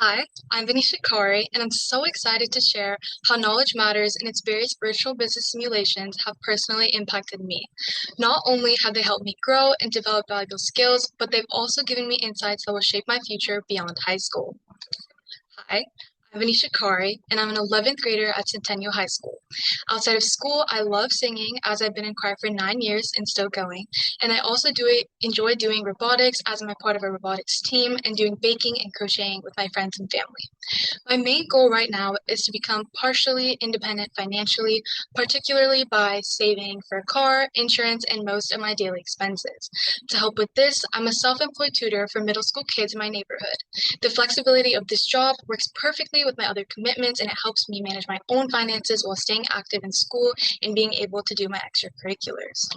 Hi, I'm Vaneesha, and I'm so excited to share how knowledge matters and its various virtual business simulations have personally impacted me. Not only have they helped me grow and develop valuable skills, but they've also given me insights that will shape my future beyond high school. Hi, I'm Vaneesha, and I'm an 11th grader at Centennial High School. Outside of school, I love singing as I've been in choir for 9 years and still going. And I also enjoy doing robotics as I'm a part of a robotics team and doing baking and crocheting with my friends and family. My main goal right now is to become partially independent financially, particularly by saving for a car, insurance, and most of my daily expenses. To help with this, I'm a self-employed tutor for middle school kids in my neighborhood. The flexibility of this job works perfectly with my other commitments, and it helps me manage my own finances while staying active in school and being able to do my extracurriculars.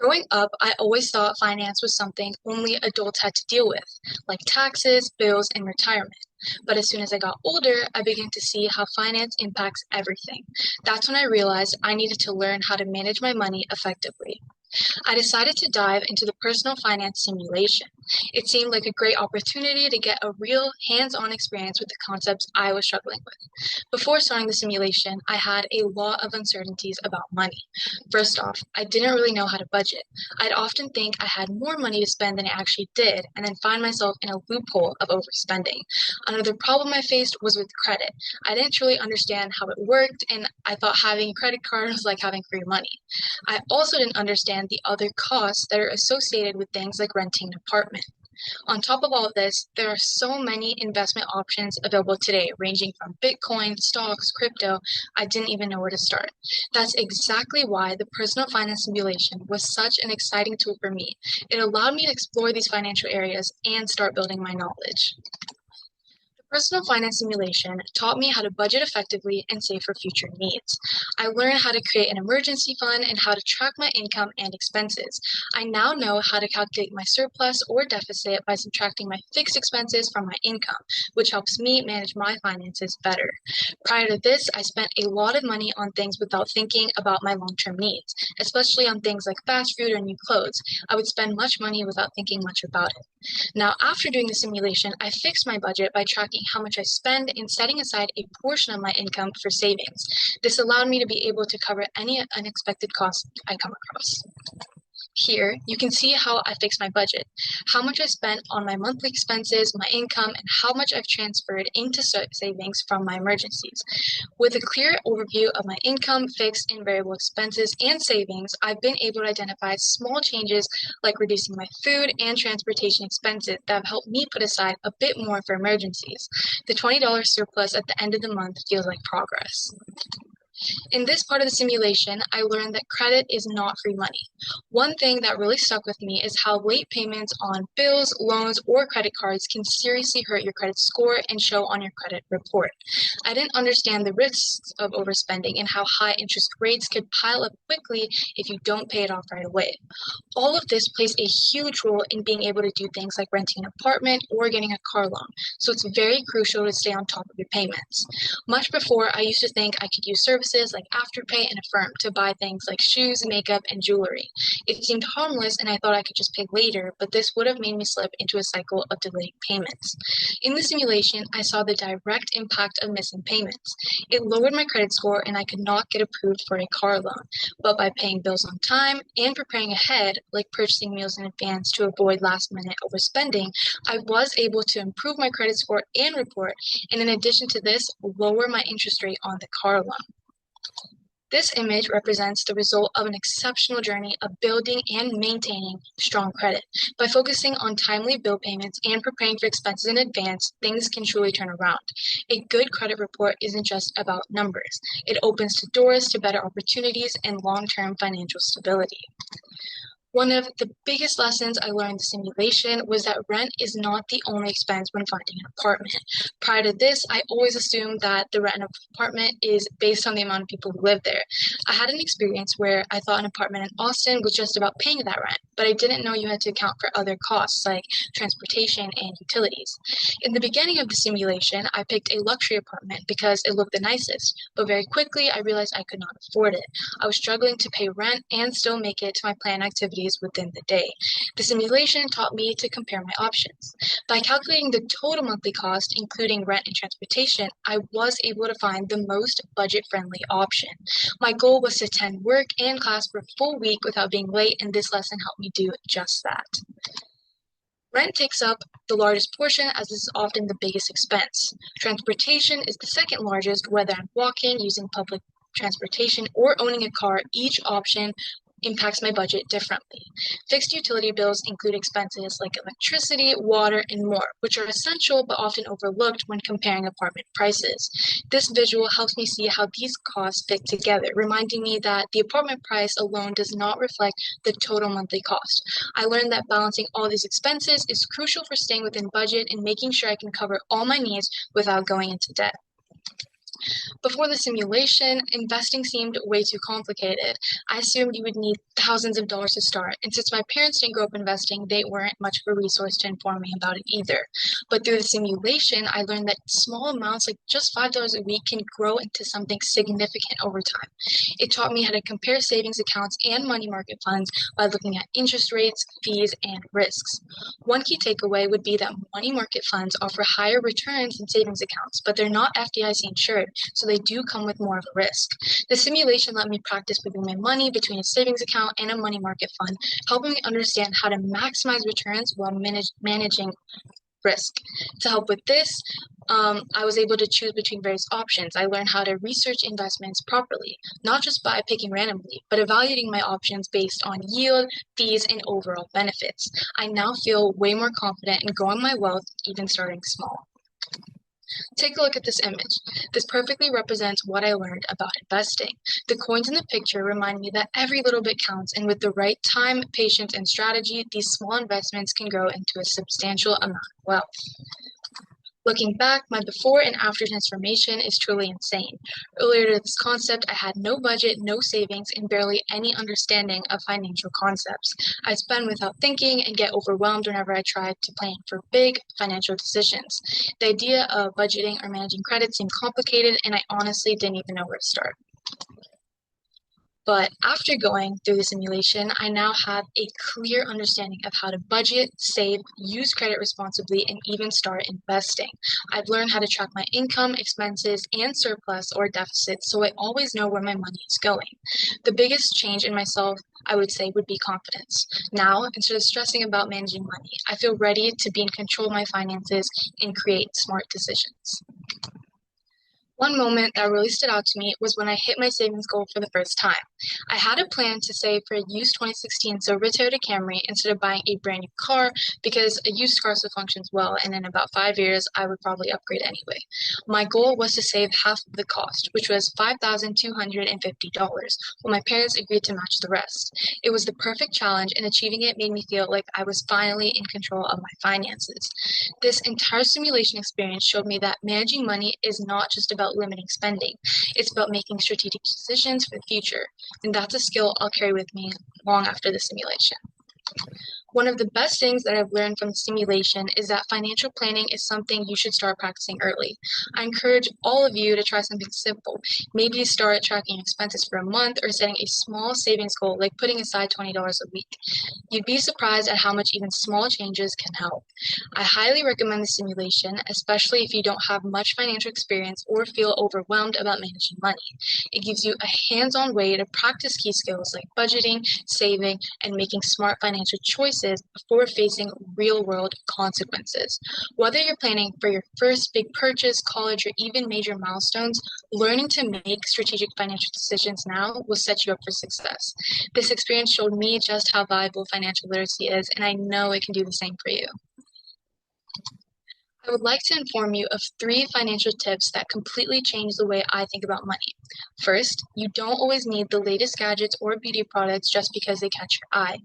Growing up, I always thought finance was something only adults had to deal with, like taxes, bills, and retirement. But as soon as I got older, I began to see how finance impacts everything. That's when I realized I needed to learn how to manage my money effectively. I decided to dive into the personal finance simulation. It seemed like a great opportunity to get a real hands-on experience with the concepts I was struggling with. Before starting the simulation, I had a lot of uncertainties about money. First off, I didn't really know how to budget. I'd often think I had more money to spend than I actually did, and then find myself in a loophole of overspending. Another problem I faced was with credit. I didn't truly understand how it worked, and I thought having a credit card was like having free money. I also didn't understand the other costs that are associated with things like renting an apartment. On top of all of this, there are so many investment options available today, ranging from Bitcoin, stocks, crypto. I didn't even know where to start. That's exactly why the personal finance simulation was such an exciting tool for me. It allowed me to explore these financial areas and start building my knowledge. Personal finance simulation taught me how to budget effectively and save for future needs. I learned how to create an emergency fund and how to track my income and expenses. I now know how to calculate my surplus or deficit by subtracting my fixed expenses from my income, which helps me manage my finances better. Prior to this, I spent a lot of money on things without thinking about my long-term needs, especially on things like fast food or new clothes. I would spend much money without thinking much about it. Now, after doing the simulation, I fixed my budget by tracking how much I spend and setting aside a portion of my income for savings. This allowed me to be able to cover any unexpected costs I come across. Here, you can see how I fixed my budget, how much I spent on my monthly expenses, my income, and how much I've transferred into savings from my emergencies. With a clear overview of my income, fixed and variable expenses, and savings, I've been able to identify small changes like reducing my food and transportation expenses that have helped me put aside a bit more for emergencies. The $20 surplus at the end of the month feels like progress. In this part of the simulation, I learned that credit is not free money. One thing that really stuck with me is how late payments on bills, loans, or credit cards can seriously hurt your credit score and show on your credit report. I didn't understand the risks of overspending and how high interest rates could pile up quickly if you don't pay it off right away. All of this plays a huge role in being able to do things like renting an apartment or getting a car loan, so it's very crucial to stay on top of your payments. Much before, I used to think I could use services like Afterpay and Affirm to buy things like shoes, makeup, and jewelry. It seemed harmless and I thought I could just pay later, but this would have made me slip into a cycle of delayed payments. In the simulation, I saw the direct impact of missing payments. It lowered my credit score and I could not get approved for a car loan, but by paying bills on time and preparing ahead, like purchasing meals in advance to avoid last-minute overspending, I was able to improve my credit score and report, and in addition to this, lower my interest rate on the car loan. This image represents the result of an exceptional journey of building and maintaining strong credit. By focusing on timely bill payments and preparing for expenses in advance, things can truly turn around. A good credit report isn't just about numbers. It opens the doors to better opportunities and long-term financial stability. One of the biggest lessons I learned in the simulation was that rent is not the only expense when finding an apartment. Prior to this, I always assumed that the rent of an apartment is based on the amount of people who live there. I had an experience where I thought an apartment in Austin was just about paying that rent, but I didn't know you had to account for other costs like transportation and utilities. In the beginning of the simulation, I picked a luxury apartment because it looked the nicest, but very quickly I realized I could not afford it. I was struggling to pay rent and still make it to my planned activities opportunities within the day. The simulation taught me to compare my options. By calculating the total monthly cost, including rent and transportation, I was able to find the most budget-friendly option. My goal was to attend work and class for a full week without being late, and this lesson helped me do just that. Rent takes up the largest portion as this is often the biggest expense. Transportation is the second largest, whether I'm walking, using public transportation, or owning a car. Each option impacts my budget differently. Fixed utility bills include expenses like electricity, water, and more, which are essential but often overlooked when comparing apartment prices. This visual helps me see how these costs fit together, reminding me that the apartment price alone does not reflect the total monthly cost. I learned that balancing all these expenses is crucial for staying within budget and making sure I can cover all my needs without going into debt. Before the simulation, investing seemed way too complicated. I assumed you would need thousands of dollars to start, and since my parents didn't grow up investing, they weren't much of a resource to inform me about it either. But through the simulation, I learned that small amounts, like just $5 a week, can grow into something significant over time. It taught me how to compare savings accounts and money market funds by looking at interest rates, fees, and risks. One key takeaway would be that money market funds offer higher returns than savings accounts, but they're not FDIC insured, so they do come with more of a risk. The simulation let me practice moving my money between a savings account and a money market fund, helping me understand how to maximize returns while managing risk. To help with this, I was able to choose between various options. I learned how to research investments properly, not just by picking randomly, but evaluating my options based on yield, fees, and overall benefits. I now feel way more confident in growing my wealth, even starting small. Take a look at this image. This perfectly represents what I learned about investing. The coins in the picture remind me that every little bit counts, and with the right time, patience, and strategy, these small investments can grow into a substantial amount of wealth. Looking back, my before and after transformation is truly insane. Earlier to this concept, I had no budget, no savings, and barely any understanding of financial concepts. I spend without thinking and get overwhelmed whenever I try to plan for big financial decisions. The idea of budgeting or managing credit seemed complicated, and I honestly didn't even know where to start. But after going through the simulation, I now have a clear understanding of how to budget, save, use credit responsibly, and even start investing. I've learned how to track my income, expenses, and surplus or deficit, so I always know where my money is going. The biggest change in myself, I would say, would be confidence. Now, instead of stressing about managing money, I feel ready to be in control of my finances and create smart decisions. One moment that really stood out to me was when I hit my savings goal for the first time. I had a plan to save for a used 2016 silver Toyota Camry instead of buying a brand new car because a used car still functions well, and in about 5 years, I would probably upgrade anyway. My goal was to save half of the cost, which was $5,250, while my parents agreed to match the rest. It was the perfect challenge, and achieving it made me feel like I was finally in control of my finances. This entire simulation experience showed me that managing money is not just about limiting spending. It's about making strategic decisions for the future, and that's a skill I'll carry with me long after the simulation. One of the best things that I've learned from the simulation is that financial planning is something you should start practicing early. I encourage all of you to try something simple. Maybe start tracking expenses for a month or setting a small savings goal, like putting aside $20 a week. You'd be surprised at how much even small changes can help. I highly recommend the simulation, especially if you don't have much financial experience or feel overwhelmed about managing money. It gives you a hands-on way to practice key skills like budgeting, saving, and making smart financial choices before facing real-world consequences. Whether you're planning for your first big purchase, college, or even major milestones, learning to make strategic financial decisions now will set you up for success. This experience showed me just how valuable financial literacy is, and I know it can do the same for you. I would like to inform you of 3 financial tips that completely change the way I think about money. First, you don't always need the latest gadgets or beauty products just because they catch your eye.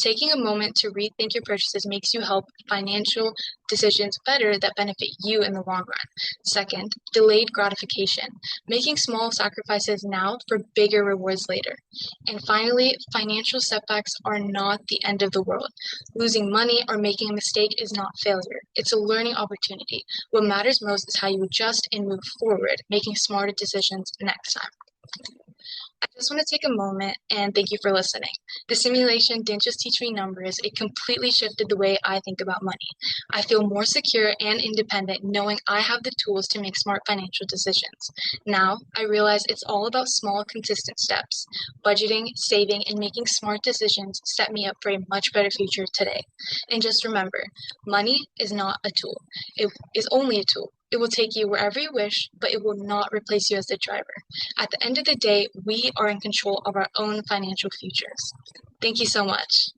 Taking a moment to rethink your purchases makes you help financial decisions better that benefit you in the long run. Second, delayed gratification, making small sacrifices now for bigger rewards later. And finally, financial setbacks are not the end of the world. Losing money or making a mistake is not failure. It's a learning opportunity. What matters most is how you adjust and move forward, making smarter decisions next time. I just want to take a moment and thank you for listening. The simulation didn't just teach me numbers, it completely shifted the way I think about money. I feel more secure and independent knowing I have the tools to make smart financial decisions. Now, I realize it's all about small, consistent steps. Budgeting, saving, and making smart decisions set me up for a much better future today. And just remember, money is not a tool, it is only a tool. It will take you wherever you wish, but it will not replace you as the driver. At the end of the day, we are in control of our own financial futures. Thank you so much.